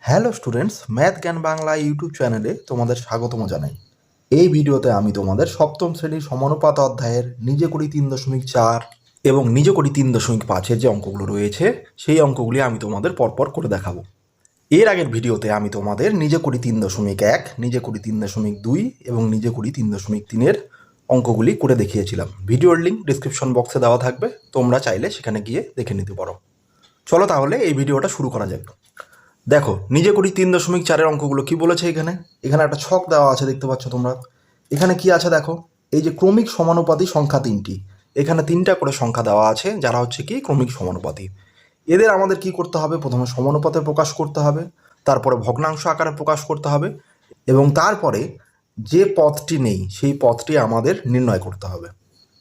Hello students, math জ্ঞান Bangla YouTube চ্যানেলে তোমাদের স্বাগতম জানাই। এই ভিডিওতে আমি তোমাদের সপ্তম শ্রেণীর সমানুপাত অধ্যায়ের নিজে করি 3.4 এবং নিজে করি 3.5-এর যে অঙ্কগুলো রয়েছে সেই অঙ্কগুলি আমি তোমাদের পরপর করে দেখাবো। এর আগের ভিডিওতে আমি তোমাদের নিজে করি 3.1, নিজে করি 3.2 এবং নিজে করি 3.3-এর অঙ্কগুলি করে দেখিয়েছিলাম। ভিডিওর লিঙ্ক ডিসক্রিপশন বক্সে দেওয়া থাকবে, তোমরা চাইলে সেখানে গিয়ে দেখে নিতে পারো। চলো তাহলে এই ভিডিওটা শুরু করা যাক। দেখো, নিজে করি 3.4-এর অঙ্কগুলো কি বলেছে। এখানে একটা ছক দেওয়া আছে, দেখতে পাচ্ছ তোমরা। এখানে কি আছে দেখো, এই যে ক্রমিক সমানুপাতী সংখ্যা তিনটি, এখানে তিনটা করে সংখ্যা দেওয়া আছে যারা হচ্ছে কি ক্রমিক সমানুপাতী। এদের আমাদের কি করতে হবে, প্রথমে সমানুপাতে প্রকাশ করতে হবে, তারপরে ভগ্নাংশ আকারে প্রকাশ করতে হবে এবং তারপরে যে পদটি নেই সেই পদটি আমাদের নির্ণয় করতে হবে।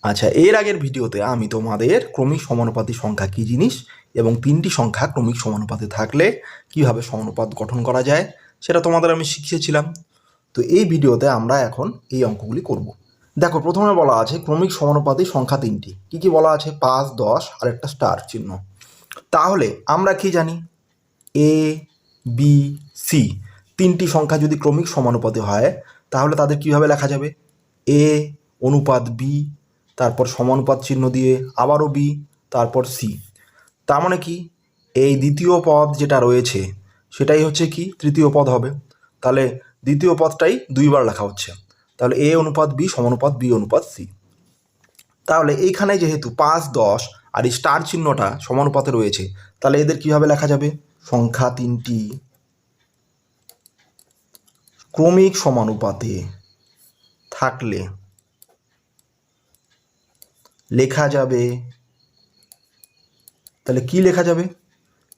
আচ্ছা, এর আগের ভিডিওতে আমি তোমাদের ক্রমিক সমানুপাতী সংখ্যা কী জিনিস এবং তিনটি সংখ্যা ক্রমিক সমানুপাতে থাকলে কিভাবে সমানুপাত গঠন করা যায় সেটা তোমাদের আমি শিখিয়েছিলাম। তো এই ভিডিওতে আমরা এখন এই অঙ্কগুলি করব। দেখো, প্রথমে বলা আছে ক্রমিক সমানুপাতী সংখ্যা তিনটি। কি কি বলা আছে? 5, 10 আর একটা স্টার চিহ্ন। তাহলে আমরা কি জানি? এ, বি, সি তিনটি সংখ্যা যদি ক্রমিক সমানুপাতে হয় তাহলে তাদের কিভাবে লেখা যাবে? এ অনুপাত বি, তারপর সমানুপাত চিহ্ন দিয়ে আবারও বি, তারপর সি। তার মানে কি, এই দ্বিতীয় পদ যেটা রয়েছে সেটাই হচ্ছে কি তৃতীয় পদ হবে। তাহলে দ্বিতীয় পদটাই দুইবার লেখা হচ্ছে। তাহলে এ অনুপাত বি সমানুপাত বি অনুপাত সি। তাহলে এইখানে যেহেতু 5, 10 আর এই স্টার চিহ্নটা সমানুপাতে রয়েছে, তাহলে এদের কিভাবে লেখা যাবে? সংখ্যা তিনটি ক্রমিক সমানুপাতে থাকলে লেখা যাবে। তাহলে কি লেখা যাবে?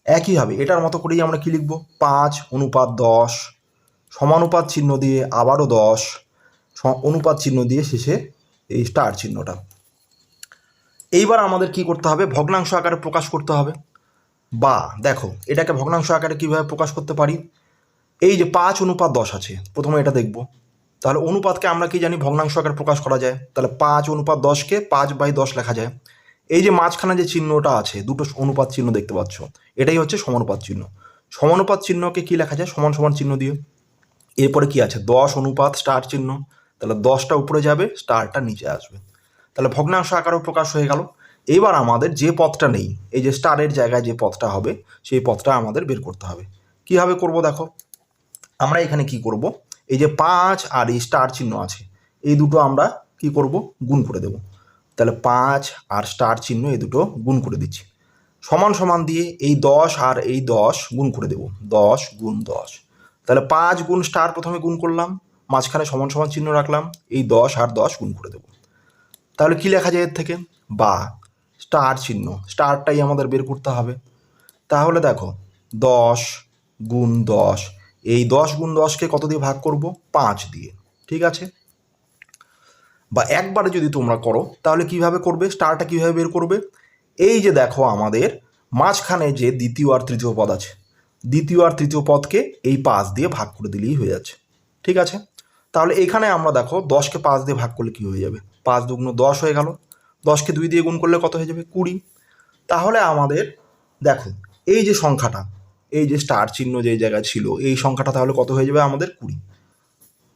একইভাবে এটার মতো করেই আমরা কি লিখব? 5 অনুপাত 10 সমানুপাত চিহ্ন দিয়ে আবারও 10 অনুপাত চিহ্ন দিয়ে শেষে এই স্টার চিহ্নটা। এইবার আমাদের কি করতে হবে? ভগ্নাংশ আকারে প্রকাশ করতে হবে। বা দেখো, এটাকে ভগ্নাংশ আকারে কিভাবে প্রকাশ করতে পারি? এই যে 5 অনুপাত 10 আছে, প্রথমে এটা দেখব। তাহলে অনুপাতকে আমরা কি জানি? ভগ্নাংশ আকারে প্রকাশ করা যায়। তাহলে 5 অনুপাত 10-কে 5/10 লেখা যায়। এই যে মাঝখানে যে চিহ্নটা আছে, দুটো অনুপাত চিহ্ন দেখতে পাচ্ছ, এটাই হচ্ছে সমানুপাত চিহ্ন। সমানুপাত চিহ্নকে কি লেখা যায়? সমান সমান চিহ্ন দিয়ে। এরপরে কি আছে? 10 অনুপাত স্টার চিহ্ন। তাহলে 10টা উপরে যাবে, স্টারটা নিচে আসবে। তাহলে ভগ্নাংশ আকারেও প্রকাশ হয়ে গেল। এবার আমাদের যে পদটা নেই, এই যে স্টারের জায়গায় যে পদটা হবে, সেই পদটা আমাদের বের করতে হবে। কীভাবে করব দেখো, আমরা এখানে কি করব? এই যে 5 আর এই স্টার চিহ্ন আছে, এই দুটো আমরা কি করব? গুণ করে দেব। তাহলে 5 আর স্টার চিহ্ন এই দুটো গুণ করে দিচ্ছি। সমান সমান দিয়ে এই 10 আর এই 10 গুণ করে দেব। 10 গুণ 10। তাহলে 5 গুণ স্টার প্রথমে গুণ করলাম, মাঝখানে সমান সমান চিহ্ন রাখলাম, এই 10 আর 10 গুণ করে দেব। তাহলে কি লেখা যায় এর থেকে? বা স্টার চিহ্ন, স্টারটাই আমাদের বের করতে হবে। তাহলে দেখো, 10 গুণ 10, এই 10 গুণ 10-কে কত দিয়ে ভাগ করব? 5 দিয়ে। ঠিক আছে? বা একবারে যদি তোমরা করো তাহলে কিভাবে করবে? স্টারটা কিভাবে বের করবে? এই যে দেখো, আমাদের মাঝখানে যে দ্বিতীয় আর তৃতীয় পদ আছে, দ্বিতীয় আর তৃতীয় পদকে এই 5 দিয়ে ভাগ করে দিলেই হয়ে যাচ্ছে। ঠিক আছে? তাহলে এখানে আমরা দেখো 10-কে 5 দিয়ে ভাগ করলে কি হয়ে যাবে? 5 দুগুণ 10 হয়ে গেল। 10-কে 2 দিয়ে গুণ করলে কত হয়ে যাবে? 20। তাহলে আমাদের দেখো, এই যে সংখ্যাটা, এই যে স্টার চিহ্ন যে জায়গায় ছিল, এই সংখ্যাটা তাহলে কত হয়ে যাবে? আমাদের 20।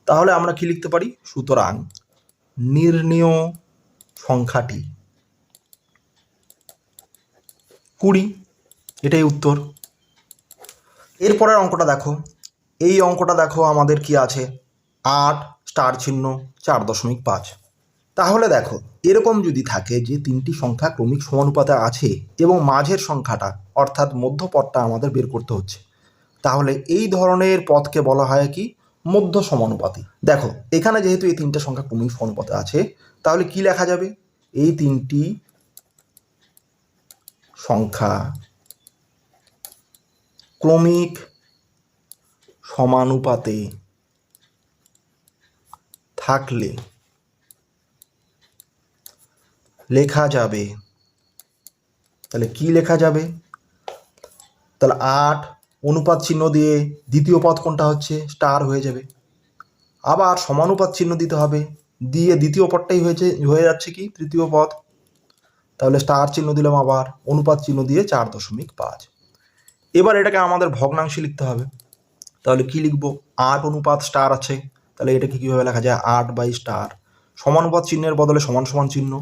তাহলে আমরা কি লিখতে পারি? সুতরাং নির্ণেয় সংখ্যাটি 20। এটাই উত্তর। এরপরের অঙ্কটা দেখো, এই অঙ্কটা দেখো আমাদের কি আছে? 8 স্টার চিহ্ন 4.5। তাহলে দেখো, এরকম যদি থাকে যে তিনটি সংখ্যা ক্রমিক সমানুপাতে আছে এবং মাঝের সংখ্যাটা অর্থাৎ মধ্যপদটা আমাদের বের করতে হচ্ছে, তাহলে এই ধরনের পদকে বলা হয় কি? মধ্য সমানুপাতী। দেখো, এখানে যেহেতু এই তিনটে সংখ্যা ক্রমিক সমানুপাতে আছে, তাহলে কি লেখা যাবে? এই তিনটি সংখ্যা ক্রমিক সমানুপাতে থাকলে লেখা যাবে। তাহলে কি লেখা যাবে? তাহলে 8 অনুপাত চিহ্ন দিয়ে দ্বিতীয় পদ কোনটা হচ্ছে? স্টার হয়ে যাবে। আবার সমানুপাত চিহ্ন দিতে হবে, দিয়ে দ্বিতীয় পদটাই হয়ে যাচ্ছে কি? তৃতীয় পদ। তাহলে স্টার চিহ্ন দিলাম, আবার অনুপাত চিহ্ন দিয়ে 4.5। এবার এটাকে আমাদের ভগ্নাংশে লিখতে হবে। তাহলে কি লিখবো? 8 অনুপাত স্টার আছে, তাহলে এটাকে কীভাবে লেখা যায়? 8/স্টার। সমানুপাত চিহ্নের বদলে সমান সমান চিহ্ন।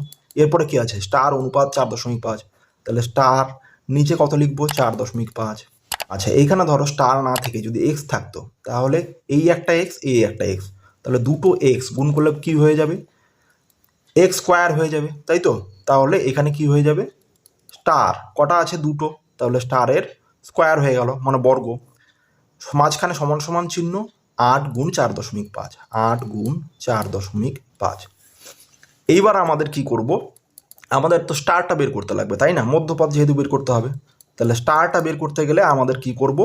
এরপরে কি আছে? স্টার অনুপাত 4.5, তাহলে স্টার নিচে কত লিখবো? 4.5। আচ্ছা, এইখানে ধরো স্টার না থেকে যদি এক্স থাকতো, তাহলে এই একটা এক্স, এই একটা এক্স, তাহলে দুটো এক্স গুণ করলে কি হয়ে যাবে? এক্স স্কোয়ার হয়ে যাবে, তাই তো? তাহলে এখানে কি হয়ে যাবে? স্টার কটা আছে? দুটো, তাহলে স্টারের স্কোয়ার হয়ে গেল, মানে বর্গ। মাঝখানে সমান সমান চিহ্ন, 8 গুণ 4.5, 8 গুণ 4.5। এইবার আমাদের কি করব? আমাদের তো স্টারটা বের করতে লাগবে, তাই না? মধ্যপদ যেহেতু বের করতে হবে, তাহলে স্টারটা বের করতে গেলে আমাদের কি করব?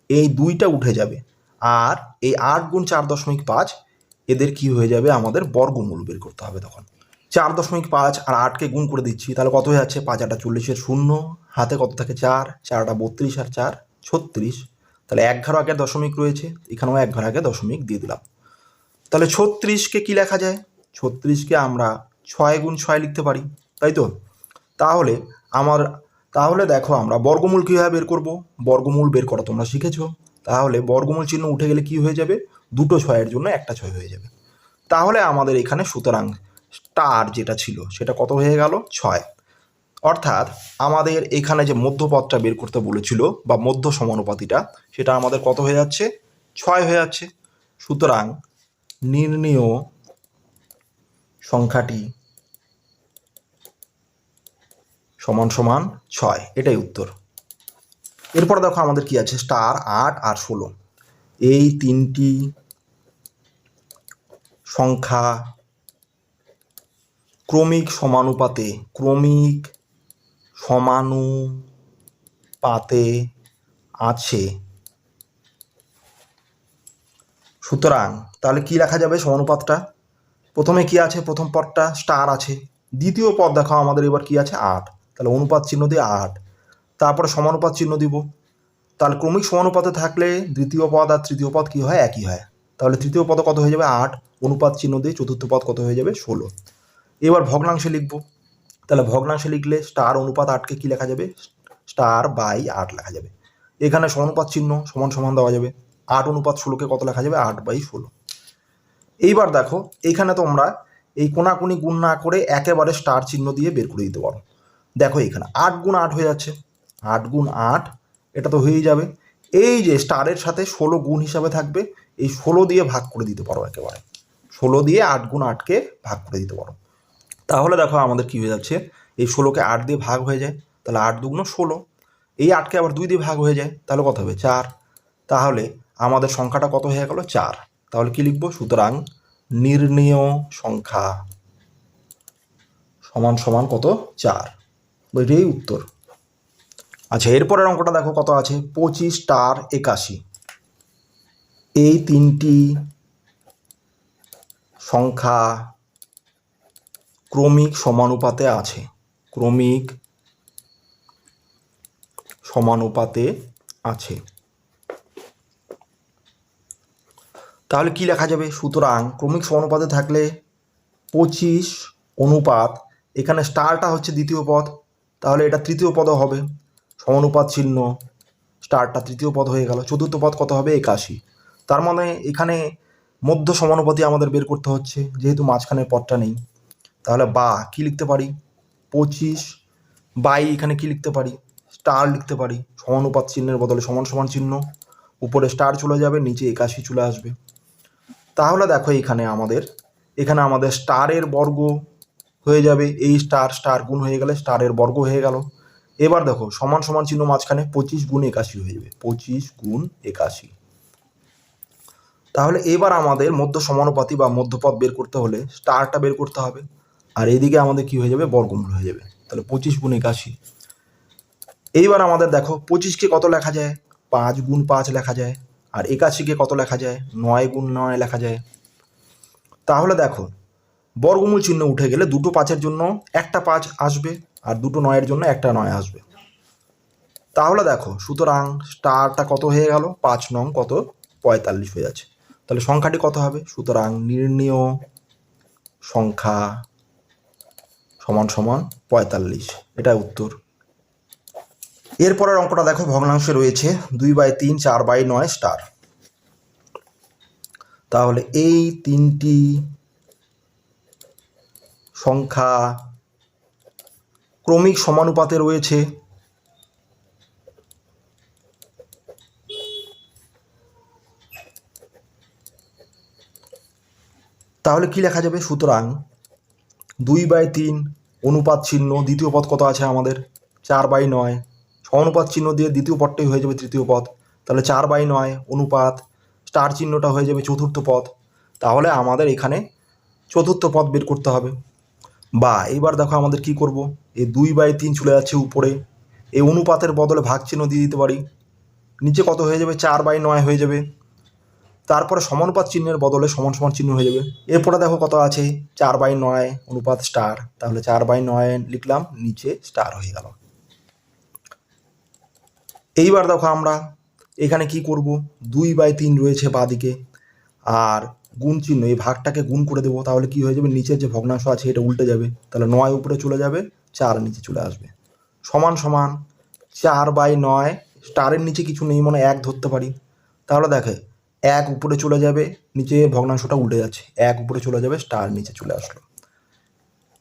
এই দুইটা উঠে যাবে, আর এই 8 গুণ 4.5 এদের কি হয়ে যাবে? আমাদের বর্গমূল বের করতে হবে। তখন 4.5 আর 8কে গুণ করে দিচ্ছি, তাহলে কত হয়ে যাচ্ছে? 5 8 40, শূন্য হাতে কত থাকে? 4, 4 32 আর 4 36। তাহলে 1 ঘর আগে দশমিক রয়েছে, এখানেও 1 ঘর আগে দশমিক দিয়ে দিলাম। তাহলে 36কে কি লেখা যায়? 36কে আমরা 6 গুণ 6 লিখতে পারি, তাই তো? তাহলে তাহলে দেখো আমরা বর্গমূল কীভাবে বের করব? বর্গমূল বের করা তোমরা শিখেছো, তাহলে বর্গমূল চিহ্ন উঠে গেলে কি হয়ে যাবে? দুটো 6-এর জন্য একটা 6 হয়ে যাবে। তাহলে আমাদের এখানে সুতরাং স্টার যেটা ছিল সেটা কত হয়ে গেল? 6। অর্থাৎ আমাদের এখানে যে মধ্যপদটা বের করতে বলেছিল বা মধ্য সমানুপাতিটা, সেটা আমাদের কত হয়ে যাচ্ছে? 6 হয়ে যাচ্ছে। সুতরাং নির্ণেয় সংখ্যাটি সমান সমান 6, এটাই উত্তর। এরপর দেখো আমাদের কি আছে? স্টার, 8 আর 16, এই তিনটি সংখ্যা ক্রমিক সমানুপাতে আছে। সুতরাং তাহলে কি লেখা যাবে সমানুপাতটা? প্রথমে কি আছে? প্রথম পদটা স্টার আছে, দ্বিতীয় পদ দেখো আমাদের এবার কি আছে? 8, তাহলে অনুপাত চিহ্ন দিয়ে 8, তারপরে সমানুপাত চিহ্ন দিব। তাহলে ক্রমিক সমানুপাতে থাকলে দ্বিতীয় পদ আর তৃতীয় পদ কি হয়? একই হয়। তাহলে তৃতীয় পদ কত হয়ে যাবে? 8, অনুপাত চিহ্ন দিয়ে চতুর্থ পদ কত হয়ে যাবে? 16। এবার ভগ্নাংশে লিখব, তাহলে ভগ্নাংশে লিখলে স্টার অনুপাত 8কে কি লেখা যাবে? স্টার/8 লেখা যাবে। এখানে সমানুপাত চিহ্ন সমান সমান দেওয়া যাবে, 8 অনুপাত 16কে কত লেখা যাবে? 8/16। এইবার দেখো এইখানে তোমরা এই কোনাকুনি গুণ না করে একেবারে স্টার চিহ্ন দিয়ে বের করে দিতে পারো। দেখো এখানে 8 গুণ 8 হয়ে যাচ্ছে, 8 গুণ 8 এটা তো হয়েই যাবে। এই যে স্টারের সাথে 16 গুণ হিসাবে থাকবে, এই 16 দিয়ে ভাগ করে দিতে পারো, একেবারে 16 দিয়ে 8 গুণ 8কে ভাগ করে দিতে পারো। তাহলে দেখো আমাদের কি হয়ে যাচ্ছে? এই 16কে 8 দিয়ে ভাগ হয়ে যায়, তাহলে 8 দুগুণ 16। এই 8কে আবার 2 দিয়ে ভাগ হয়ে যায়, তাহলে কত হবে? 4। তাহলে আমাদের সংখ্যাটা কত হয়ে গেল? 4। তাহলে কি লিখবো? সুতরাং নির্ণেয় সংখ্যা সমান সমান কত? 4। এটাই উত্তর। আচ্ছা, এরপরের অঙ্কটা দেখো কত আছে? 25 স্টার 81, এই তিনটি সংখ্যা ক্রমিক সমানুপাতে আছে। ক্রমিক সমানুপাতে আছে। তাহলে কি লেখা যাবে? সুতরাং ক্রমিক সমানুপাতে থাকলে 25 অনুপাত, এখানে স্টারটা হচ্ছে দ্বিতীয় পদ, তাহলে এটা তৃতীয় পদও হবে, সমানুপাত চিহ্ন, স্টারটা তৃতীয় পদ হয়ে গেল। চতুর্থ পদ কত হবে? 81। তার মানে এখানে মধ্য সমানুপাতি আমাদের বের করতে হচ্ছে, যেহেতু মাঝখানের পদটা নেই। তাহলে বা কি লিখতে পারি? 25 বাই এখানে কি লিখতে পারি? স্টার লিখতে পারি। সমানুপাত চিহ্নের বদলে সমান সমান চিহ্ন, উপরে স্টার চলে যাবে, নিচে 81 চলে আসবে। তাহলে দেখো এখানে আমাদের স্টারের বর্গ হয়ে যাবে, এই স্টার স্টার গুণ হয়ে গেলে স্টারের বর্গ হয়ে গেল। এবার দেখো সমান সমান চিহ্ন মাঝখানে, 25 গুণ 81 হয়ে যাবে, 25 গুণ 81। তাহলে এবার আমাদের মধ্য সমানুপাতি বা মধ্যপদ বের করতে হলে স্টারটা বের করতে হবে, আর এইদিকে আমাদের কি হয়ে যাবে? বর্গমূল হয়ে যাবে। তাহলে 25 গুণ 81। এইবার আমাদের দেখো 25কে কত লেখা যায়? 5 গুণ 5 লেখা যায়। আর 81কে কত লেখা যায়? 9 গুণ 9 লেখা যায়। তাহলে দেখো বর্গমূল চিহ্ন উঠে গেলে দুটো 5-এর জন্য একটা 5 আসবে, আর দুটো 9-এর জন্য একটা 9 আসবে। তাহলে দেখো সুতরাং স্টারটা কত হয়ে গেল? 5 নং কত? 45 হয়ে যাচ্ছে। তাহলে সংখ্যাটি কত হবে? সুতরাং নির্ণেয় সংখ্যা সমান সমান 45, এটা উত্তর। এরপরের অঙ্কটা দেখো ভগ্নাংশে রয়েছে 2/3 4/9 স্টার। তাহলে এই তিনটি সংখ্যা ক্রমিক সমানুপাতে রয়েছে। তাহলে কি লেখা যাবে? সুতরাং 2/3 অনুপাত চিহ্ন, দ্বিতীয় পদ কত আছে আমাদের? 4/9, সমানুপাত চিহ্ন দিয়ে দ্বিতীয় পদটাই হয়ে যাবে তৃতীয় পদ, তাহলে 4/9 অনুপাত স্টার চিহ্নটা হয়ে যাবে চতুর্থ পদ। তাহলে আমাদের এখানে চতুর্থ পদ বের করতে হবে। বা এইবার দেখো আমাদের কি করব, এই 2/3 চলে যাচ্ছে উপরে, এই অনুপাতের বদলে ভাগ চিহ্ন দিয়ে দিতে পারি, নিচে কত হয়ে যাবে? 4/9 হয়ে যাবে। তারপরে সমানুপাত চিহ্নের বদলে সমান সমান চিহ্ন হয়ে যাবে। এরপরে দেখো কত আছে? 4/9 অনুপাত স্টার, তাহলে 4/9 লিখলাম, নিচে স্টার হয়ে গেল। এইবার দেখো আমরা এখানে কি করব, 2/3 রয়েছে বাঁদিকে, আর গুণ চিহ্ন, এই ভাগটাকে গুণ করে দেবো, তাহলে কি হয়ে যাবে? নিচের যে ভগ্নাংশ আছে এটা উল্টে যাবে, তাহলে 9 উপরে চলে যাবে, 4 নিচে চলে আসবে, সমান সমান 4/9, স্টারের নিচে কিছু নেই মানে 1 ধরতে পারি, তাহলে দেখে 1 উপরে চলে যাবে, নিচে ভগ্নাংশটা উল্টে যাচ্ছে, 1 উপরে চলে যাবে, স্টার নিচে চলে আসলো।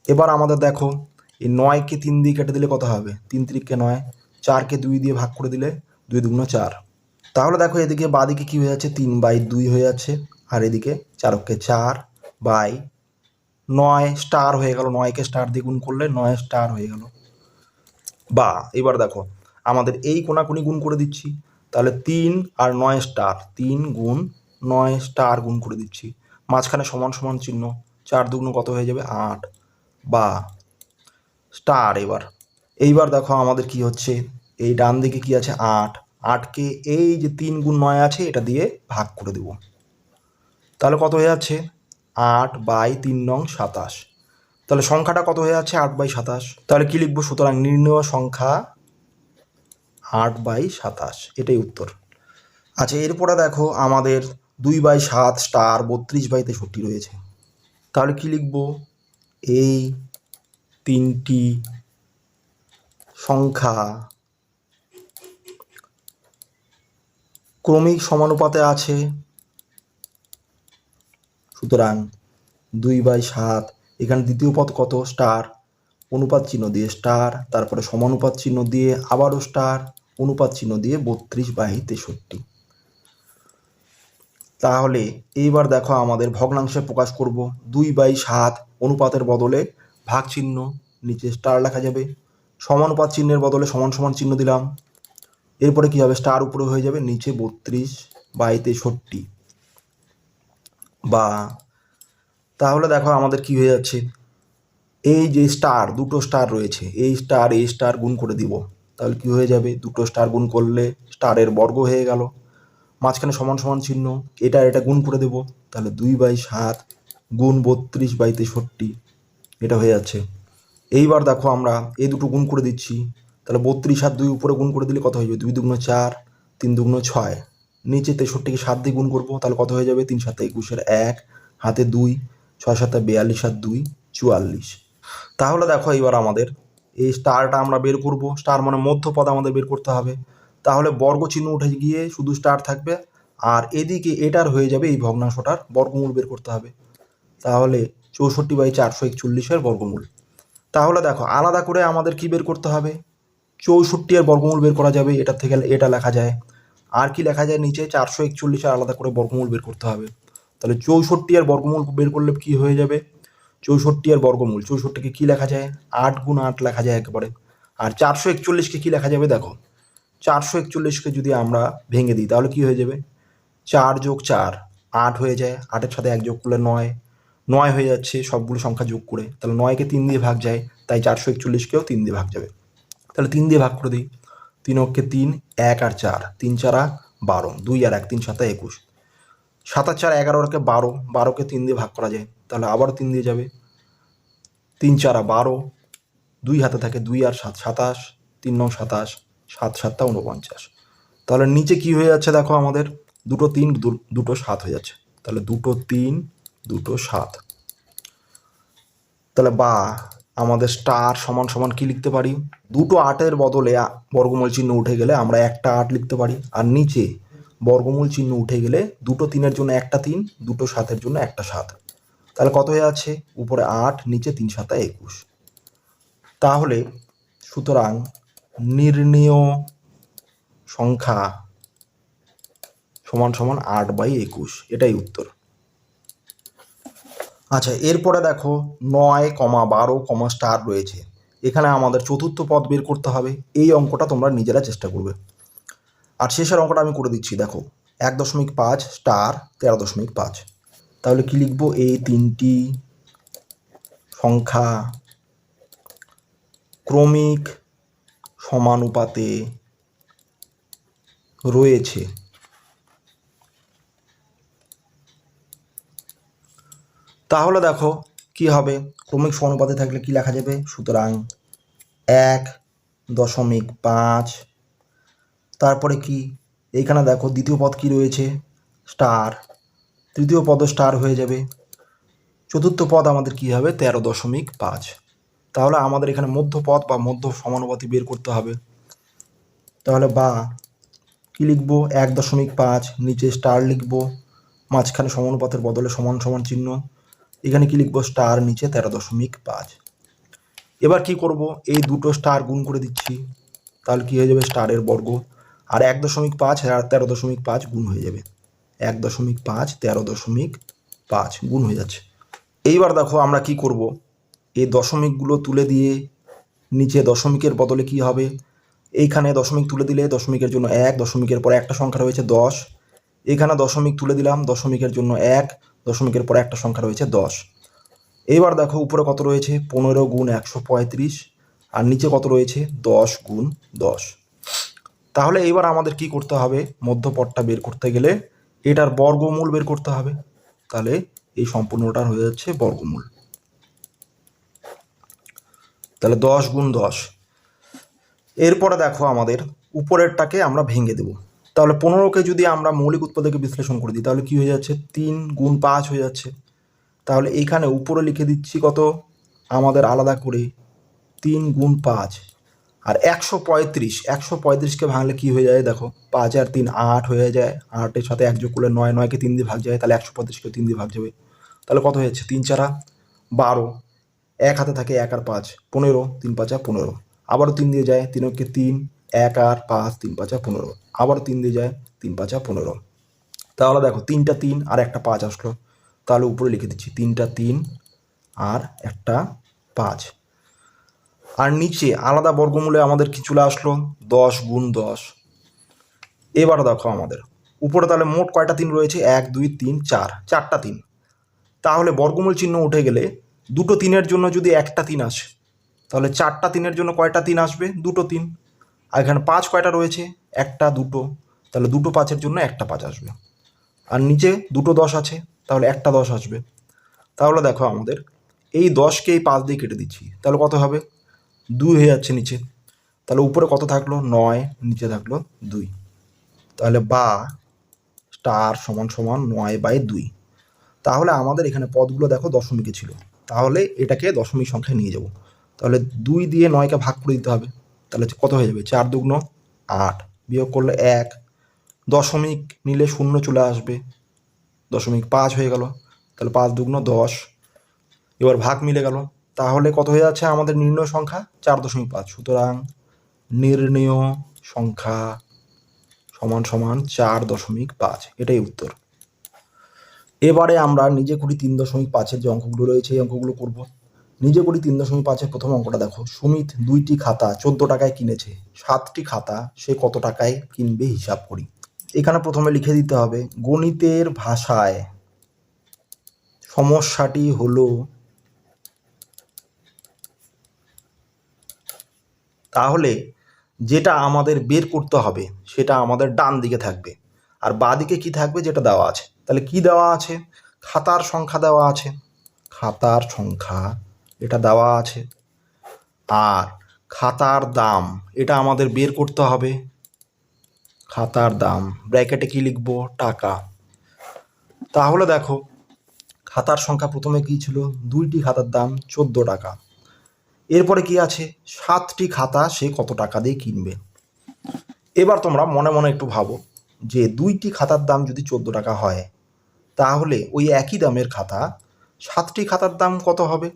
এবার আমাদের দেখো এই 9কে 3 দিয়ে কেটে দিলে কত হবে? 3 3কে 9, 4কে 2 দিয়ে ভাগ করে দিলে 2 2 4। তাহলে দেখো এদিকে বাঁদিকে কি হয়ে যাচ্ছে? 3/2 হয়ে যাচ্ছে, আর এদিকে 4কে 4/9 স্টার হয়ে গেল, 9কে স্টার দিয়ে গুণ করলে 9 স্টার হয়ে গেল। বা এবার দেখো আমাদের এই কোনাকুনি গুণ করে দিচ্ছি, তাহলে 3 আর 9 স্টার, 3 গুণ 9 স্টার গুণ করে দিচ্ছি, মাঝখানে সমান সমান চিহ্ন, 4 2 কত হয়ে যাবে? 8 বা স্টার। এইবার দেখো আমাদের কি হচ্ছে, এই ডান দিকে কি আছে? 8, 8কে এই যে 3 গুণ 9 আছে এটা দিয়ে ভাগ করে দেব, তাহলে কত হয়ে যাচ্ছে? 8/3 নং 27। তাহলে সংখ্যাটা কত হয়ে যাচ্ছে? 8/27। তাহলে কি লিখবো? সুতরাং নির্ণেয় সংখ্যা 8/27, এটাই উত্তর। আচ্ছা, এরপরে দেখো আমাদের 2/7 স্টার 32/63 রয়েছে, তাহলে কি লিখবো? এই তিনটি সংখ্যা ক্রমিক সমানুপাতে আছে, সুতরাং 2/7, এখানে দ্বিতীয় পদ কত? স্টার, অনুপাত চিহ্ন দিয়ে স্টার, তারপরে সমানুপাত চিহ্ন দিয়ে আবারও স্টার, অনুপাত চিহ্ন দিয়ে 32/63। তাহলে এইবার দেখো আমাদের ভগ্নাংশে প্রকাশ করব, 2/7 অনুপাতের বদলে ভাগ চিহ্ন, নিচে স্টার লেখা যাবে, সমানুপাত চিহ্নের বদলে সমান সমান চিহ্ন দিলাম, এরপরে কি হবে? স্টার উপরে হয়ে যাবে, নিচে 32/63। বা তাহলে দেখো আমাদের কি হয়ে যাচ্ছে, এই যে স্টার, দুটো স্টার রয়েছে, এই স্টার গুণ করে দিব, তাহলে কি হয়ে যাবে? দুটো স্টার গুণ করলে স্টারের বর্গ হয়ে গেল, মাঝখানে সমান সমান চিহ্ন, এটা গুণ করে দেব, তাহলে 2/7 গুণ 32/63, এটা হয়ে যাচ্ছে। এইবার দেখো আমরা এই দুটো গুণ করে দিচ্ছি, তাহলে 32 আর 2 উপরে গুণ করে দিলে কত হয়ে যাবে? 2 2 4, 3 2 6, নিচে 63কে 7 দিয়ে গুণ করবো, তাহলে কত হয়ে যাবে? 3 7 21, 1 হাতে 2, 6 7 42 আর 2 44। তাহলে দেখো এবার আমাদের এই স্টারটা আমরা বের করব, স্টার মানে মধ্যপদ আমাদের বের করতে হবে, তাহলে বর্গ চিহ্ন উঠে গিয়ে শুধু স্টার থাকবে, আর এদিকে এটার হয়ে যাবে এই ভগ্নাংশটার বর্গমূল বের করতে হবে, তাহলে 64/441 বর্গমূল। তাহলে দেখো আলাদা করে আমাদের কি বের করতে হবে? 64 এর বর্গমূল বের করা যাবে, এটা থেকে এটা লেখা যায়, আর কি লেখা যায়? নিচে 441 আলাদা করে বর্গমূল বের করতে হবে, তাহলে 64 এর বর্গমূল বের করলে কি হয়ে যাবে? 64 এর বর্গমূল, 64কে কি লেখা যায়? 8 গুণ 8 লেখা যায় একেবারে। আর 441কে কি লেখা যাবে? দেখো 441কে যদি আমরা ভেঙে দিই তাহলে কি হয়ে যাবে? 4 যোগ 4 8 হয়ে যায়, 8-এর সাথে 1 যোগ করলে 9, 9 হয়ে যাচ্ছে সবগুলো সংখ্যা যোগ করে, তাহলে 9কে 3 দিয়ে ভাগ যায়, তাই 441কেও 3 দিয়ে ভাগ যাবে, তাহলে 3 দিয়ে ভাগ করে দিই, 3 অক্ষে 3, 1 আর 4, 3 4 12, 2 আর 1 3 7 21, 7 আর 4 11 আর 12, 12কে 3 দিয়ে ভাগ করা যায়, তাহলে আবারও 3 দিয়ে যাবে, 3 4 12, 2 হাতে থাকে 2 আর 7 27, 3 9 27, 7 7 49। তাহলে নিচে কি হয়ে যাচ্ছে দেখো আমাদের? দুটো 3 দুটো 7 হয়ে যাচ্ছে, তাহলে দুটো 3 দুটো 7। তাহলে বা আমাদের স্টার সমান সমান কি লিখতে পারি? দুটো 8-এর বদলে বর্গমূল চিহ্ন উঠে গেলে আমরা একটা 8 লিখতে পারি, আর নিচে বর্গমূল চিহ্ন উঠে গেলে দুটো 3-এর জন্য একটা 3, দুটো 7-এর জন্য একটা 7। তাহলে কত হয়ে আছে? উপরে 8, নিচে 3 7 21। তাহলে সুতরাং নির্ণেয় সংখ্যা সমান সমান 8/21, এটাই উত্তর। আচ্ছা, এরপরে দেখো 9, 12, স্টার রয়েছে। এখানে আমাদের চতুর্থ পদ বের করতে হবে। এই অঙ্কটা তোমরা নিজেরা চেষ্টা করবে। আর শেষের অঙ্কটা আমি করে দিচ্ছি। দেখো 1.5 স্টার 13.5। তাহলে কি লিখবো? এই তিনটি সংখ্যা ক্রমিক সমানুপাতে রয়েছে। তাহলে দেখো কি হবে? ক্রমিক সমানুপাতে থাকলে কি লেখা যাবে? সুতরাং 1.5, তারপরে কি এইখানে দেখো দ্বিতীয় পদ কি রয়েছে? স্টার। তৃতীয় পদ স্টার হয়ে যাবে। চতুর্থ পদ আমাদের কি হবে? 13.5। তাহলে আমাদের এখানে মধ্যপদ বা মধ্য সমানুপাতি বের করতে হবে। তাহলে বা কি লিখবো? 1.5, নিচে স্টার লিখবো, মাঝখানে সমানুপাতের বদলে সমান সমান চিহ্ন, এখানে কি লিখবো? স্টার, নিচে 13.5। এবার কি করব? এই দুটো স্টার গুণ করে দিচ্ছি। তাহলে কি হয়ে যাবে? স্টারের বর্গ। আর 1.5 আর 13.5 গুণ হয়ে যাবে। 1.5 13.5 গুণ হয়ে যাচ্ছে। এইবার দেখো আমরা কি করব? এই দশমিকগুলো তুলে দিয়ে নিচে দশমিকের বদলে কি হবে? এইখানে দশমিক তুলে দিলে দশমিকের জন্য 1, দশমিকের পরে একটা সংখ্যা রয়েছে 10। এখানে দশমিক তুলে দিলাম, দশমিকের জন্য 1, দশমিকের পরে একটা সংখ্যা রয়েছে 10। এইবার দেখো উপরে কত রয়েছে? 15 গুণ 135, আর নিচে কত রয়েছে? 10 গুণ 10। তাহলে এইবার আমাদের কি করতে হবে? মধ্যপদটা বের করতে গেলে এটার বর্গমূল বের করতে হবে। তাহলে এই সম্পূর্ণটার হয়ে যাচ্ছে বর্গমূল। তাহলে 10 গুণ 10। এরপরে দেখো আমাদের উপরেরটাকে আমরা ভেঙে দেব। তাহলে 15কে যদি আমরা মৌলিক উৎপাদকে বিশ্লেষণ করে দিই তাহলে কি হয়ে যাচ্ছে? 3 গুণ 5 হয়ে যাচ্ছে। তাহলে এইখানে উপরে লিখে দিচ্ছি কত আমাদের আলাদা করে? 3 গুণ 5। আর 135কে ভাঙলে কি হয়ে যায়? দেখো 5 আর 3 8 হয়ে যায়। 8-এর সাথে 1 যোগ করলে 9, 9কে 3 দিয়ে ভাগ যায়, তাহলে 135কেও 3 দিয়ে ভাগ যাবে। তাহলে কত হয়েছে? 3 4 12, এক হাতে থাকে 1 আর 5 15, 3 5 15। আবারও 3 দিয়ে যায়, 3কে 3, 1 আর 5 3 5 15, আবারও 3 দিয়ে যায়, 3 5 15। তাহলে দেখো 3টা 3 আর একটা 5 আসলো। তাহলে উপরে লিখে দিচ্ছি 3টা 3 আর একটা 5। আর নিচে আলাদা বর্গমূলে আমাদের কি চলে আসলো? 10 গুণ 10। এবার দেখো আমাদের উপরে তাহলে মোট কয়টা 3 রয়েছে? 1 2 3 4, 4টা 3। তাহলে বর্গমূল চিহ্ন উঠে গেলে দুটো 3-এর জন্য যদি একটা 3 আসে, তাহলে 4টা 3-এর জন্য কয়টা 3 আসবে? দুটো 3। আর এখানে 5 কয়টা রয়েছে? একটা, দুটো। তাহলে দুটো 5-এর জন্য একটা 5 আসবে। আর নিচে দুটো 10 আছে, তাহলে একটা 10 আসবে। তাহলে দেখো আমাদের এই 10কে এই 5 দিয়ে কেটে দিচ্ছি, তাহলে কত হবে? 2 হয়ে যাচ্ছে নিচে। তাহলে উপরে কত থাকলো? 9, নিচে থাকলো 2। তাহলে বা স্টার সমান সমান 9/2। তাহলে আমাদের এখানে পদগুলো দেখো দশমিকে ছিল, তাহলে এটাকে দশমিক সংখ্যায় নিয়ে যাব। তাহলে 2 দিয়ে 9কে ভাগ করে দিতে হবে। তাহলে কত হয়ে যাবে? 4 দুগুণ 8, বিয়োগ করলে 1, দশমিক নিলে 0 চলে আসবে, 0.5 হয়ে গেল। তাহলে 5 দুগুণ 10, এবার ভাগ মিলে গেল। তাহলে কত হয়ে যাচ্ছে আমাদের নির্ণয় সংখ্যা? 4.5। সুতরাং নির্ণেয় সংখ্যা সমান সমান 4.5, এটাই উত্তর। এবারে আমরা নিজে করি 3.5-এর যে অঙ্কগুলো রয়েছে এই অঙ্কগুলো করব। নিজে করি 3.5-এর প্রথম অঙ্কটা দেখো। সুমিত 2টি খাতা 14 টাকায় কিনেছে, 7টি খাতা সে কত টাকায় কিনবে হিসাব করি। এখানে প্রথমে লিখে দিতে হবে গণিতের ভাষায় সমস্যাটি হলো, তাহলে যেটা আমাদের বের করতে হবে সেটা আমাদের ডান দিকে থাকবে, আর বাঁ দিকে কি থাকবে? যেটা দেওয়া আছে। তাহলে কি দেওয়া আছে? খাতার সংখ্যা দেওয়া আছে, খাতার সংখ্যা এটা দেওয়া আছে। আর খাতার দাম এটা আমাদের বের করতে হবে, খাতার দাম ব্র্যাকেটে কি লিখবো? টাকা। তাহলে দেখো খাতার সংখ্যা প্রথমে কি ছিল? 2টি খাতার দাম 14 টাকা। এরপরে কি আছে? 7টি খাতা সে কত টাকা দিয়ে কিনবে। এবার তোমরা মনে মনে একটু ভাবো, যে 2টি খাতার দাম যদি 14 টাকা হয়, তাহলে ওই একই দামের খাতা 7টি খাতার দাম কত হবে?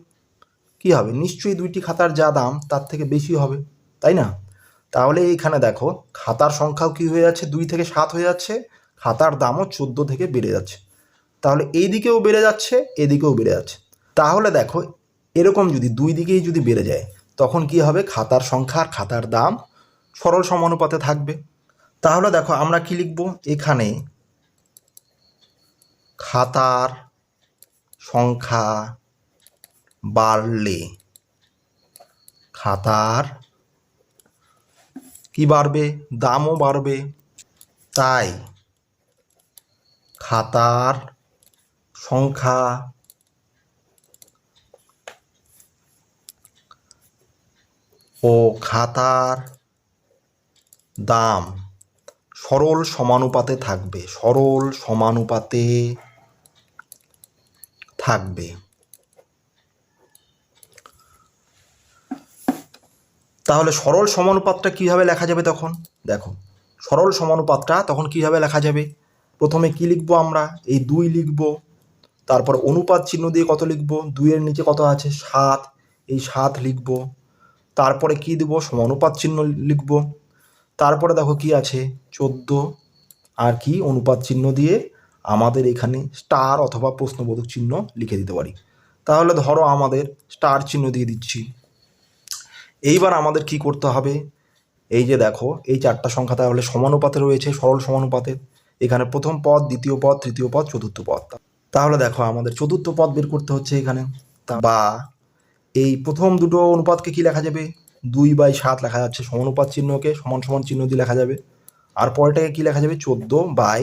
কি হবে? নিশ্চয়ই 2টি খাতার যা দাম তার থেকে বেশি হবে, তাই না? তাহলে এইখানে দেখো খাতার সংখ্যাও কি হয়ে যাচ্ছে, 2 থেকে 7 হয়ে যাচ্ছে, খাতার দামও 14 থেকে বেড়ে যাচ্ছে। তাহলে এই দিকেও বেড়ে যাচ্ছে, এদিকেও বেড়ে যাচ্ছে। তাহলে দেখো এরকম যদি 2 দিকেই যদি বেড়ে যায়, তখন কি হবে? খাতার সংখ্যা আর খাতার দাম সরল সমানুপাতে থাকবে। তাহলে দেখো আমরা কি লিখব? এখানে খাতার সংখ্যা বাড়লে খাতার কি বাড়বে? দামও বাড়বে। তাই খাতার সংখ্যা ও খাতার দাম সরল সমানুপাতে থাকবে, সরল সমানুপাতে থাকবে। তাহলে সরল সমানুপাতটা কীভাবে লেখা যাবে তখন? দেখো সরল সমানুপাতটা তখন কীভাবে লেখা যাবে? প্রথমে কি লিখব আমরা? এই 2 লিখব, তারপর অনুপাত চিহ্ন দিয়ে কত লিখব? 2 এর নিচে কত আছে? 7, এই 7 লিখব। তারপরে কি দেব? সমানুপাত চিহ্ন লিখব। তারপরে দেখো কি আছে? 14, আর কি অনুপাত চিহ্ন দিয়ে আমাদের এখানে স্টার অথবা প্রশ্নবোধক চিহ্ন লিখে দিতে পারি। তাহলে ধরো আমাদের স্টার চিহ্ন দিয়ে দিচ্ছি। এইবার আমাদের কি করতে হবে? এই যে দেখো এই 4টা সংখ্যা তাহলে সমানুপাতে রয়েছে, সরল সমানুপাতে। এখানে প্রথম পদ, দ্বিতীয় পদ, তৃতীয় পদ, চতুর্থ পদ। তাহলে দেখো আমাদের চতুর্থ পদ বের করতে হচ্ছে এখানে। বা এই প্রথম দুটো অনুপাতকে কি লেখা যাবে? 2/7 লেখা যাচ্ছে, সমানুপাত চিহ্নকে সমান সমান চিহ্ন দিয়ে লেখা যাবে। আর পরেরটাকে কি লেখা যাবে? 14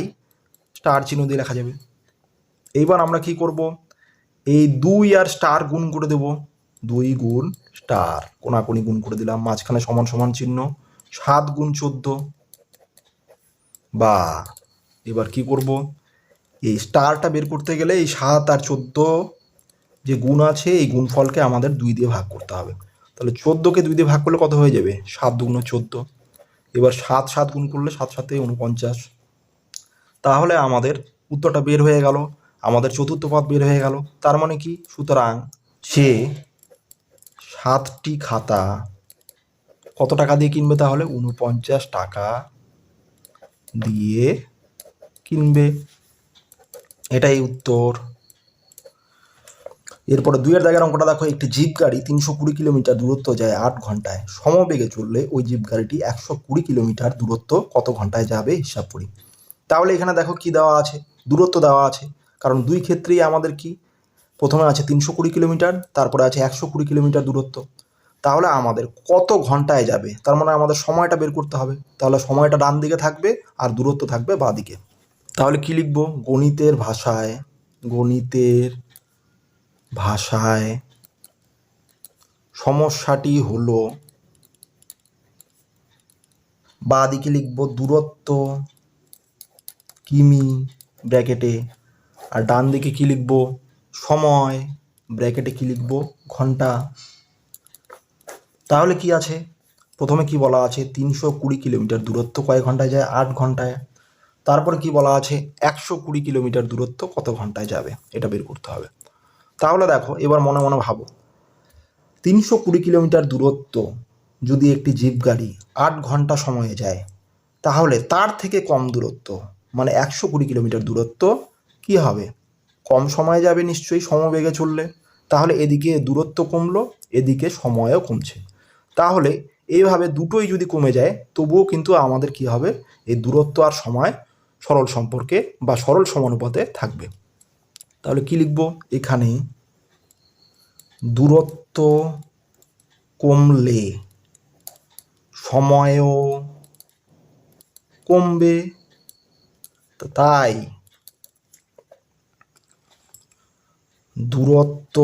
স্টার চিহ্ন দিয়ে লেখা যাবে। এইবার আমরা কি করব? এই 2 আর স্টার গুণ করে দেব। 2 গুণ স্টার, কোনাকুনি গুণ করে দিলাম, মাঝখানে সমান সমান চিহ্ন। 7 গুণ 14। বা এবার কি করব? এই স্টারটা বের করতে গেলে এই 7 আর 14 যে গুণ আছে, এই গুণফলকে আমাদের 2 দিয়ে ভাগ করতে হবে। তাহলে 14কে 2 দিয়ে ভাগ করলে কত হয়ে যাবে? 7 দুগুণ 14। এবার 7 গুণ করলে 7 7 49। তাহলে আমাদের উত্তরটা বের হয়ে গেল, আমাদের চতুর্থ পদ বের হয়ে গেল। তার মানে কি? সুতরাং সে 7টি খাতা কত টাকা দিয়ে কিনবে? তাহলে 49 টাকা দিয়ে কিনবে। এটাই উত্তর। এরপরে 2 এর দাগের অঙ্কটা দেখো, একটি জিপ গাড়ি 320 কিলোমিটার দূরত্ব যায় 8 ঘন্টায়, সমবেগে চললে ওই জিপ গাড়িটি 120 কিলোমিটার দূরত্ব কত ঘন্টায় যাবে হিসাব করি। তাহলে এখানে দেখো কি দেওয়া আছে? দূরত্ব দেওয়া আছে, কারণ 2 ক্ষেত্রেই আমাদের কি প্রথমে আছে 320 কিলোমিটার, তারপরে আছে 120 কিলোমিটার দূরত্ব। তাহলে আমাদের কত ঘন্টায় যাবে, তার মানে আমাদের সময়টা বের করতে হবে। তাহলে সময়টা ডান দিকে থাকবে আর দূরত্ব থাকবে বাঁ দিকে। তাহলে কি লিখবো? গণিতের ভাষায় সমস্যাটি হলো, বাঁ দিকে লিখবো দূরত্ব কিমি ব্র্যাকেটে, আর ডান দিকে কি লিখবো? সময় ব্র্যাকেটে কি লিখবো? ঘন্টা। তাহলে কি আছে? প্রথমে কি বলা আছে? 320 কিলোমিটার দূরত্ব কয় ঘন্টায় যায়? 8 ঘন্টায়। তারপরে কি বলা আছে? 120 কিলোমিটার দূরত্ব কত ঘন্টায় যাবে, এটা বের করতে হবে। তাহলে দেখো এবার মনে মনে ভাবো, 320 কিলোমিটার দূরত্ব যদি একটি জিপ গাড়ি 8 ঘন্টা সময়ে যায়, তাহলে তার থেকে কম দূরত্ব মানে 120 কিলোমিটার দূরত্ব কি হবে? কম সময়ে যাবে নিশ্চয়ই, সমবেগে চললে। তাহলে এদিকে দূরত্ব কমলো, এদিকে সময়ও কমছে। তাহলে এইভাবে দুটোই যদি কমে যায়, তবুও কিন্তু আমাদের কি হবে? এই দূরত্ব আর সময় সরল সম্পর্কে বা সরল সমানুপাতে থাকবে। তাহলে কি লিখব? এখানে দূরত্ব কমলে সময়ও কমবে। তাই দূরত্ব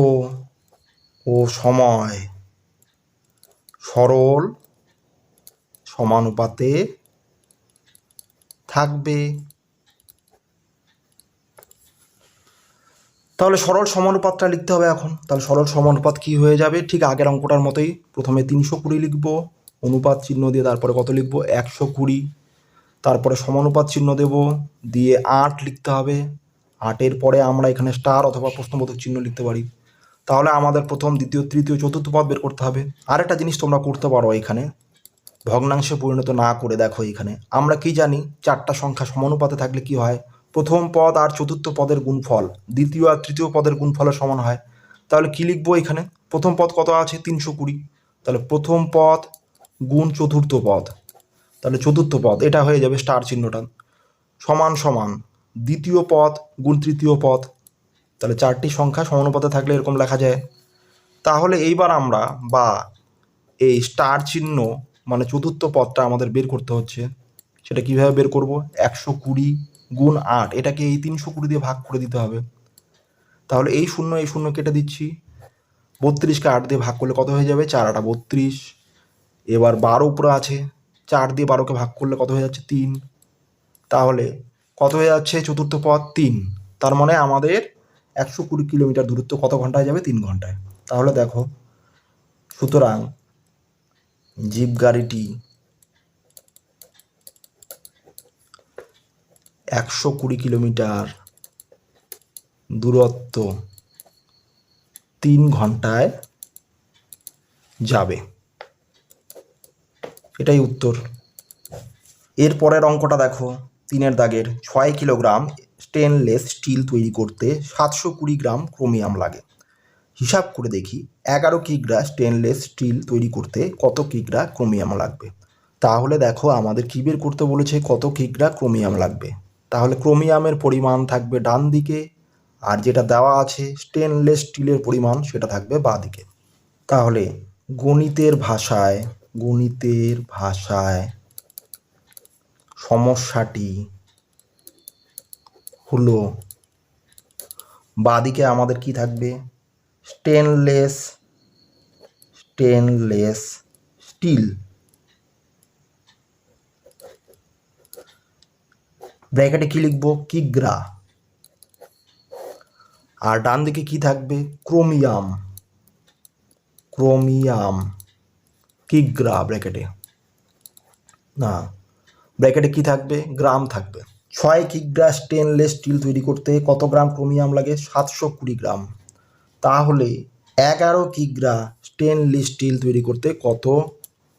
ও সময় সরল সমানুপাতে থাকবে। তাহলে সরল সমানুপাতটা লিখতে হবে এখন। তাহলে সরল সমানুপাত কি হয়ে যাবে? ঠিক আগের অঙ্কটার মতোই, প্রথমে 320 লিখব, অনুপাত চিহ্ন দিয়ে তারপরে কত লিখব? 120। তারপরে সমানুপাত চিহ্ন দেব, দিয়ে 8 লিখতে হবে। 8-এর পরে আমরা এখানে স্টার অথবা প্রশ্নবোধক চিহ্ন লিখতে পারি। তাহলে আমাদের প্রথম, দ্বিতীয়, তৃতীয়, চতুর্থ পদ বের করতে হবে। আরেকটা জিনিস তোমরা করতে পারো, এখানে ভগ্নাংশে পরিণত না করে দেখো, এখানে আমরা কি জানি, 4টা সংখ্যা সমানুপাতে থাকলে কি হয়, প্রথম পদ আর চতুর্থ পদের গুণফল দ্বিতীয় আর তৃতীয় পদের গুণফলের সমান হয়। তাহলে কি লিখবো এখানে, প্রথম পদ কত আছে 320, তাহলে প্রথম পদ গুণ চতুর্থ পদ, তাহলে চতুর্থ পদ এটা হয়ে যাবে স্টার চিহ্নটা, সমান সমান দ্বিতীয় পদ গুণ তৃতীয় পদ। তাহলে 4টি সংখ্যা সমানুপাতে থাকলে এরকম লেখা যায়। তাহলে এইবার আমরা বা এই স্টার চিহ্ন মানে চতুর্থ পদটা আমাদের বের করতে হচ্ছে, সেটা কিভাবে বের করব, 120 গুণ 8 এটাকে এই 320 দিয়ে ভাগ করে দিতে হবে। তাহলে এই শূন্য কেটে দিচ্ছি, 32কে 8 দিয়ে ভাগ করলে কত হয়ে যাবে, 4 8 32। এবার 12 উপরে আছে, 4 দিয়ে 12কে ভাগ করলে কত হয়ে যাচ্ছে 3। তাহলে কত হয়ে যাচ্ছে চতুর্থ পদ 3। তার মানে আমাদের 120 কিলোমিটার দূরত্ব কত ঘন্টায় যাবে, 3 ঘন্টায়। তাহলে দেখো, সুতরাং জিপ গাড়িটি 120 কিলোমিটার দূরত্ব 3 ঘন্টায় যাবে, এটাই উত্তর। এর পরের অঙ্কটা দেখো, 3-এর দাগের, 6 কিলোগ্রাম স্টেনলেস স্টিল তৈরি করতে 720 গ্রাম ক্রোমিয়াম লাগে। হিসাব করে দেখি 11 কিগ্রা স্টেনলেস স্টিল তৈরি করতে কত কিগ্রা ক্রোমিয়াম লাগবে। তাহলে দেখো আমাদের কী বের করতে বলেছে, কত কিগ্রা ক্রোমিয়াম লাগবে। তাহলে ক্রোমিয়ামের পরিমাণ থাকবে ডান দিকে, আর যেটা দেওয়া আছে স্টেনলেস স্টিলের পরিমাণ সেটা থাকবে বাঁ দিকে। তাহলে গণিতের ভাষায় সমস্যাটি হলো, বাঁদিকে আমাদের কি থাকবে, স্টেনলেস স্টিল, ব্র্যাকেটে কি লিখবো, কিগ্রা, আর ডান দিকে কি থাকবে, ক্রোমিয়াম কিগ্রা, ব্র্যাকেটে কি থাকবে, গ্রাম থাকবে। 6 কিগ্রা স্টেনলেস স্টিল তৈরি করতে কত গ্রাম ক্রোমিয়াম লাগে, 720 গ্রাম। তাহলে 11 কিগ্রা স্টেনলেস স্টিল তৈরি করতে কত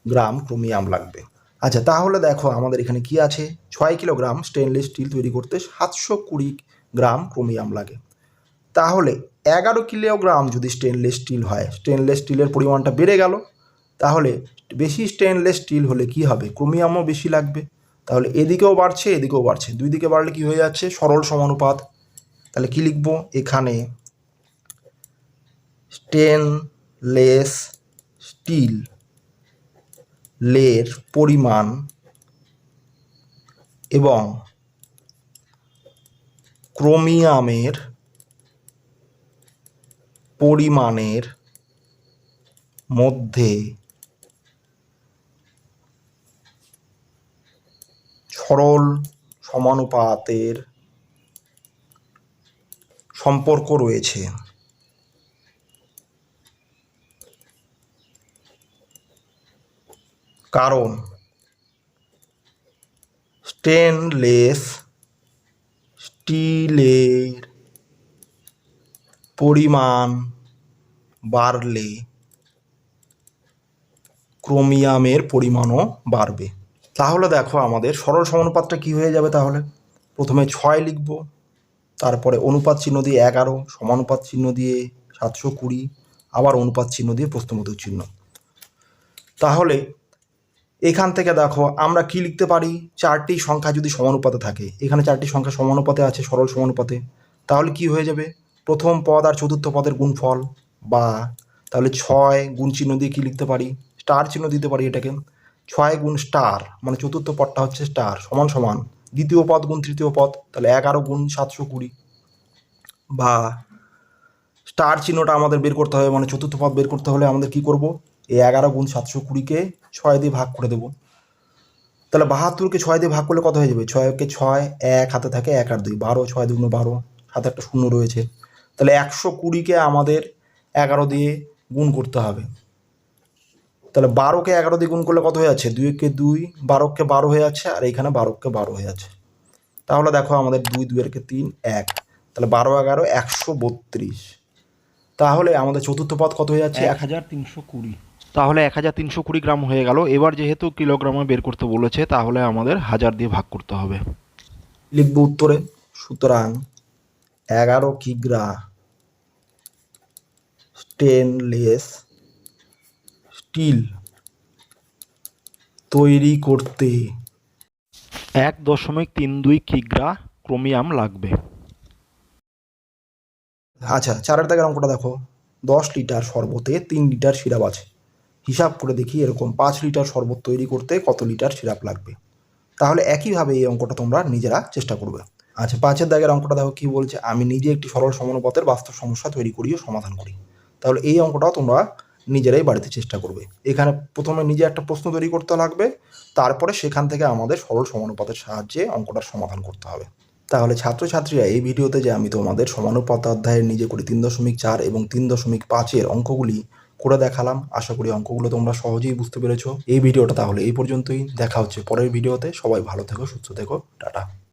গ্রাম ক্রোমিয়াম লাগবে। আচ্ছা, তাহলে দেখো আমাদের এখানে কি আছে, 6 কিলোগ্রাম স্টেনলেস স্টিল তৈরি করতে 720 গ্রাম ক্রোমিয়াম লাগে। তাহলে 11 কিলোগ্রাম যদি স্টেনলেস স্টিল হয়, স্টেনলেস স্টিলের পরিমাণটা বেড়ে গেল। তাহলে বেশি স্টেনলেস স্টিল হলে কি হবে, ক্রোমিয়ামও বেশি লাগবে। তাহলে এদিকেও বাড়ছে এদিকেও বাড়ছে, দুই দিকে বাড়লে কি হয়ে যাচ্ছে, সরল সমানুপাত। তাহলে কি লিখবো এখানে, স্টেনলেস স্টিলের পরিমাণ এবং ক্রোমিয়ামের পরিমাণের মধ্যে সরল সমানুপাতের সম্পর্ক রয়েছে। কারণ স্টেনলেস স্টিলের পরিমাণ বাড়লে ক্রোমিয়ামের পরিমাণও বাড়বে। তাহলে দেখো আমাদের সরল সমানুপাতটা কি হয়ে যাবে, তাহলে প্রথমে 6 লিখব, তারপরে অনুপাত চিহ্ন দিয়ে 11, সমানুপাত চিহ্ন দিয়ে 720, আবার অনুপাত চিহ্ন দিয়ে প্রশ্নবোধক চিহ্ন। তাহলে এখান থেকে দেখো আমরা কি লিখতে পারি, 4টি সংখ্যা যদি সমানুপাতে থাকে, এখানে 4টি সংখ্যা সমানুপাতে আছে, সরল সমানুপাতে, তাহলে কি হয়ে যাবে, প্রথম পদ আর চতুর্থ পদের গুণফল, বা তাহলে 6 গুণ চিহ্ন দিয়ে কি লিখতে পারি, স্টার চিহ্ন দিতে পারি এটাকে, 6 গুণ স্টার মানে চতুর্থ পদটা হচ্ছে স্টার, সমান সমান দ্বিতীয় পদ গুণ তৃতীয় পদ, তাহলে 11 গুণ 720, বা স্টার চিহ্নটা আমাদের বের করতে হবে, মানে চতুর্থ পদ বের করতে হলে আমাদের কি করব, এই 11 গুণ 720-কে 6 দিয়ে ভাগ করে দেবো। তাহলে 72-কে 6 দিয়ে ভাগ করলে কত হয়ে যাবে, 6-কে 6, 1 হাতে থাকে 1 আর 2, 12, 6 2 12, হাতে একটা শূন্য রয়েছে। তাহলে 120-কে আমাদের 11 দিয়ে গুণ করতে হবে। তাহলে 12কে 11 দিয়ে গুণ করলে কত হয়ে যাচ্ছে? 2 2, 12কে 12 হয়ে যাচ্ছে, আর এখানে 12কে 12 হয়ে যাচ্ছে। তাহলে দেখো আমাদের 2 2 এর 3 1, তাহলে 12 11 132। তাহলে আমাদের চতুর্থ পদ কত হয়ে যাচ্ছে? 1320। তাহলে 1320 গ্রাম হয়ে গেল। এবার যেহেতু কিলোগ্রামে বের করতে বলেছে, তাহলে আমাদের 1000 দিয়ে ভাগ করতে হবে। লিখবো উত্তরে। সুতরাং 11 কিগ্রা স্টেনলেস স্টিল তৈরি করতে 1.32 কিগ্রা ক্রোমিয়াম লাগবে। আচ্ছা, 4 দাগের অঙ্কটা দেখো। 10 লিটার শরবতে 3 লিটার সিরাপ আছে। হিসাব করে দেখি এরকম 5 লিটার শরবত তৈরি করতে কত লিটার সিরাপ লাগবে। তাহলে একইভাবে এই অঙ্কটা তোমরা নিজেরা চেষ্টা করবে। আচ্ছা, 5 দাগের অঙ্কটা দেখো কি বলছে, আমি নিজে একটি সরল সমানুপাতের বাস্তব সমস্যা তৈরি করি ও সমাধান করি। তাহলে এই অঙ্কটাও তোমরা নিজেরাই বাড়িতে চেষ্টা করবে। এখানে প্রথমে নিজে একটা প্রশ্ন তৈরি করতে লাগবে, তারপরে সেখান থেকে আমাদের সরল সমানুপাতের সাহায্যে অঙ্কটার সমাধান করতে হবে। তাহলে ছাত্রছাত্রীরা, এই ভিডিওতে যে আমি তোমাদের সমানুপাত অধ্যায়ের নিজে করি 3.4 এবং 3.5 অঙ্কগুলি করে দেখালাম, আশা করি অঙ্কগুলো তোমরা সহজেই বুঝতে পেরেছো। এই ভিডিওটা তাহলে এই পর্যন্তই। দেখা হচ্ছে পরের ভিডিওতে। সবাই ভালো থেকো, সুস্থ থেকো, টাটা।